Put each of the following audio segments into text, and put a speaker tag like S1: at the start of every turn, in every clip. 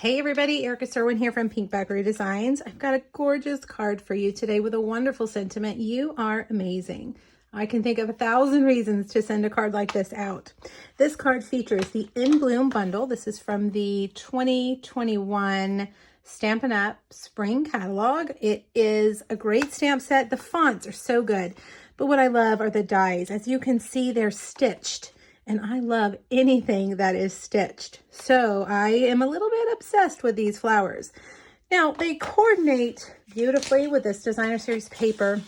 S1: Hey everybody, Erica Serwin here from Pink Bakery Designs. I've got a gorgeous card for you today with a wonderful sentiment. You are amazing. I can think of 1,000 reasons to send a card like this out. This card features the In Bloom bundle. This is from the 2021 Stampin' Up! Spring catalog. It is a great stamp set. The fonts are so good, but what I love are the dies. As you can see, they're stitched. And I love anything that is stitched. So I am a little bit obsessed with these flowers. Now, they coordinate beautifully with this designer series paper.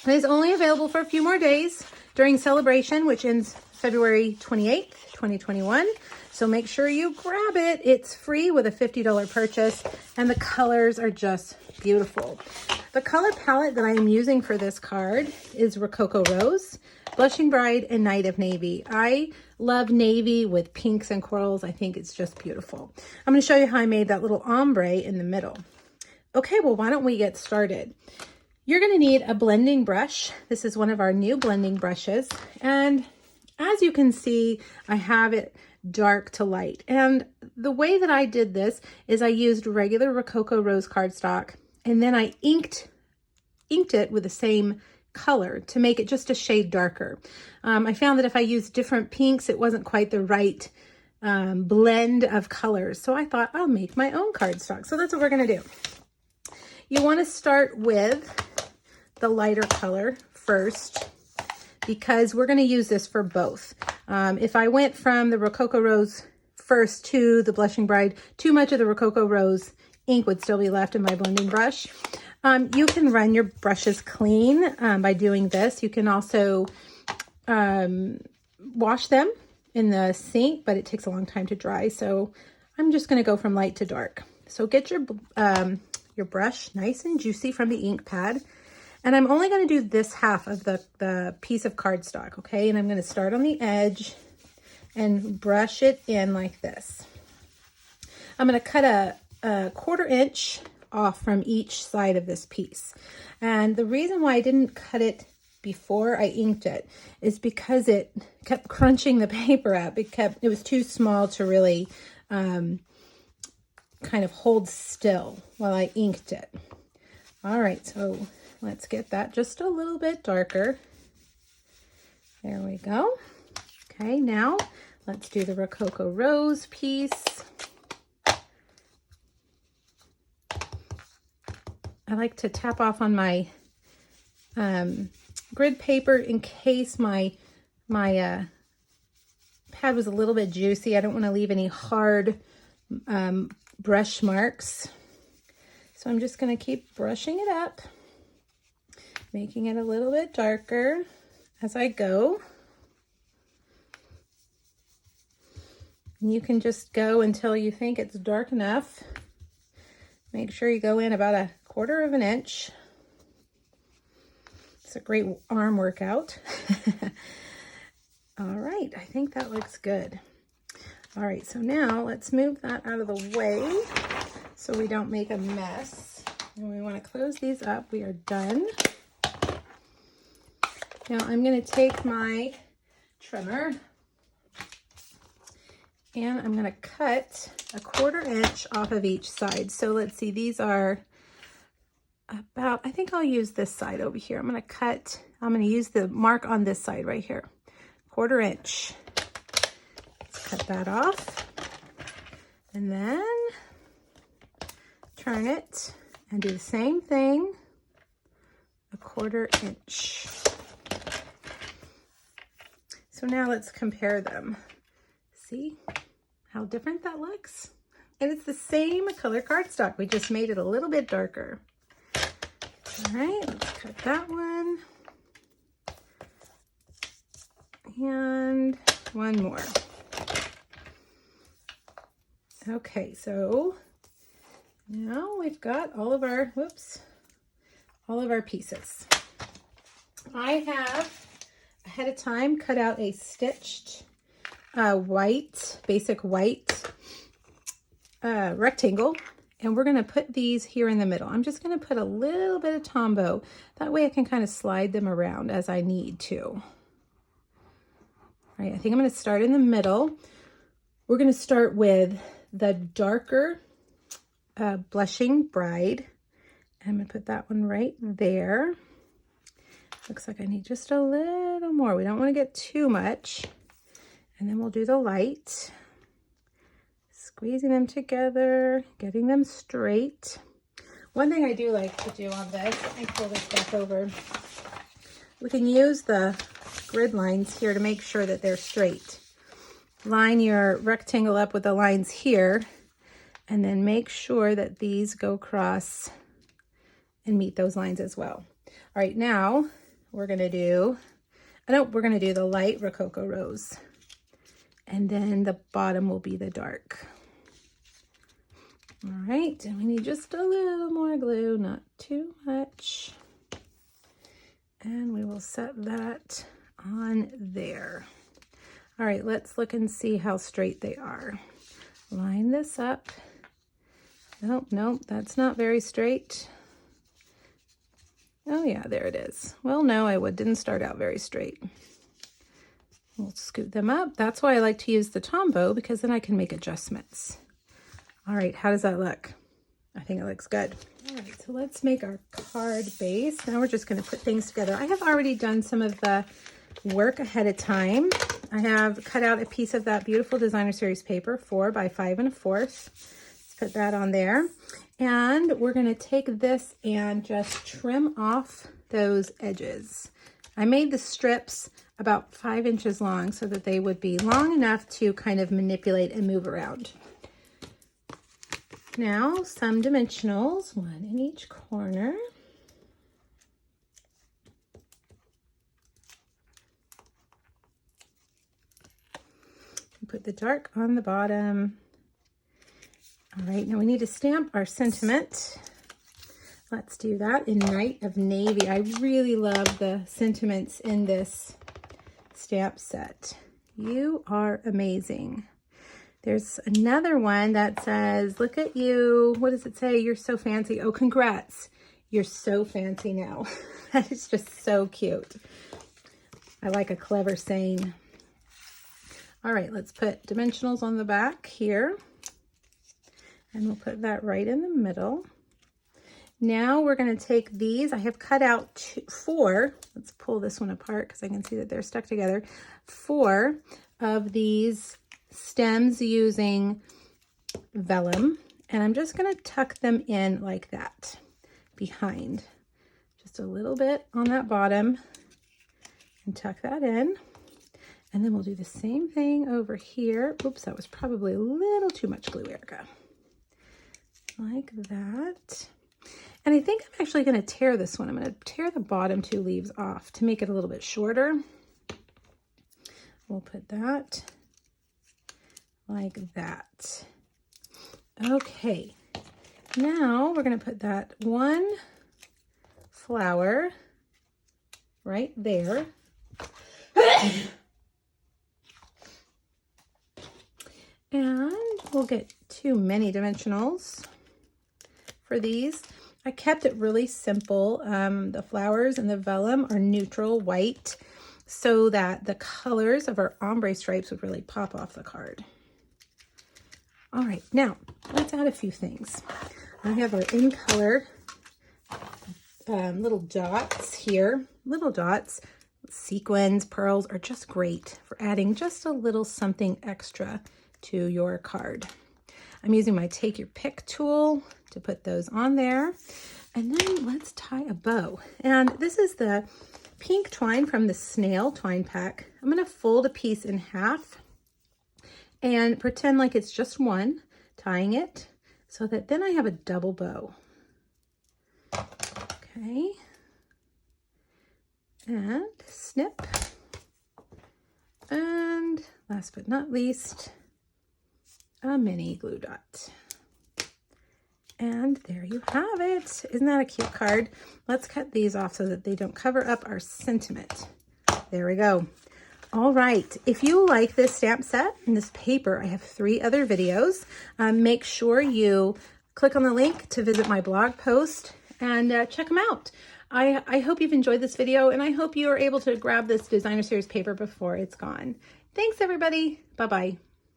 S1: It is only available for a few more days during celebration, which ends February 28th, 2021. So make sure you grab it. It's free with a $50 purchase, and the colors are just beautiful. The color palette that I am using for this card is Rococo Rose, Blushing Bride, and Night of Navy. I love navy with pinks and corals. I think it's just beautiful. I'm going to show you how I made that little ombre in the middle. Okay, well, why don't we get started? You're going to need a blending brush. This is one of our new blending brushes. And as you can see, I have it dark to light. And the way that I did this is I used regular Rococo Rose cardstock, and then I inked it with the same color to make it just a shade darker. I found that if I used different pinks, it wasn't quite the right blend of colors. So I thought I'll make my own cardstock. So that's what we're going to do. You want to start with the lighter color first, because we're going to use this for both. If I went from the Rococo Rose first to the Blushing Bride, too much of the Rococo Rose ink would still be left in my blending brush. You can run your brushes clean by doing this. You can also wash them in the sink, but it takes a long time to dry. So I'm just going to go from light to dark. So get your brush nice and juicy from the ink pad. And I'm only going to do this half of the piece of cardstock, okay? And I'm going to start on the edge and brush it in like this. I'm going to cut a 1/4 inch off from each side of this piece. And the reason why I didn't cut it before I inked it is because it kept crunching the paper up. It was too small to really kind of hold still while I inked it. All right, so let's get that just a little bit darker. There we go. Okay, now let's do the Rococo Rose piece. I like to tap off on my grid paper in case my pad was a little bit juicy. I don't want to leave any hard brush marks. So I'm just going to keep brushing it up, making it a little bit darker as I go. And you can just go until you think it's dark enough. Make sure you go in about a 1/4 inch. It's a great arm workout. All right, I think that looks good. All right, so now let's move that out of the way so we don't make a mess. And we want to close these up. We are done. Now I'm going to take my trimmer and I'm going to cut a 1/4 inch off of each side. So let's see, these are about, I think I'll use this side over here. I'm going to use the mark on this side right here. 1/4 inch. Let's cut that off. And then turn it and do the same thing, a 1/4 inch. So now let's compare them. See how different that looks? And it's the same color cardstock. We just made it a little bit darker. All right, let's cut that one. And one more. Okay, so now we've got all of our pieces. I have ahead of time cut out a stitched basic white rectangle, and we're going to put these here in the middle. I'm just going to put a little bit of Tombow. That way I can kind of slide them around as I need to. All right, I think I'm going to start in the middle. We're going to start with the darker Blushing Bride. I'm going to put that one right there. Looks like I need just a little more. We don't want to get too much. And then we'll do the light. Squeezing them together, getting them straight. One thing I do like to do on this, let me pull this back over. We can use the grid lines here to make sure that they're straight. Line your rectangle up with the lines here, and then make sure that these go across and meet those lines as well. All right, now we're gonna do, we're gonna do the light Rococo Rose. And then the bottom will be the dark. All right, and we need just a little more glue, not too much. And we will set that on there. All right, let's look and see how straight they are. Line this up. Nope, that's not very straight. Oh yeah, there it is. Well, no, I didn't start out very straight. We'll scoot them up. That's why I like to use the Tombow, because then I can make adjustments. All right, how does that look? I think it looks good. All right, so let's make our card base. Now we're just going to put things together. I have already done some of the work ahead of time. I have cut out a piece of that beautiful Designer Series paper, 4 by 5 1/4. Let's put that on there. And we're going to take this and just trim off those edges. I made the strips about 5 inches long so that they would be long enough to kind of manipulate and move around. Now, some dimensionals, 1 in each corner. Put the dark on the bottom. All right, now we need to stamp our sentiment. Let's do that in Night of Navy. I really love the sentiments in this stamp set. You are amazing. There's another one that says, look at you. What does it say? You're so fancy. Oh, congrats. You're so fancy now. That is just so cute. I like a clever saying. All right, let's put dimensionals on the back here. And we'll put that right in the middle. Now we're going to take these. I have cut out 4. Let's pull this one apart because I can see that they're stuck together. 4 of these stems using vellum. And I'm just going to tuck them in like that behind. Just a little bit on that bottom and tuck that in. And then we'll do the same thing over here. Oops, that was probably a little too much glue, Erica. Like that. And I think I'm actually going to tear this one. I'm going to tear the bottom 2 leaves off to make it a little bit shorter. We'll put that like that. Okay. Now we're going to put that one flower right there. And we'll get too many dimensionals for these. I kept it really simple. The flowers and the vellum are neutral white so that the colors of our ombre stripes would really pop off the card. All right, now let's add a few things. I have our in color little dots here. Little dots, sequins, pearls are just great for adding just a little something extra to your card. I'm using my Take Your Pick tool to put those on there. And then let's tie a bow. And this is the pink twine from the Snail Twine Pack. I'm going to fold a piece in half and pretend like it's just one, tying it so that then I have a double bow. Okay. And snip. And last but not least, a mini glue dot. And there you have it. Isn't that a cute card? Let's cut these off so that they don't cover up our sentiment. There we go. All right. If you like this stamp set and this paper, I have 3 other videos. Make sure you click on the link to visit my blog post and check them out. I hope you've enjoyed this video, and I hope you are able to grab this Designer Series paper before it's gone. Thanks, everybody. Bye-bye.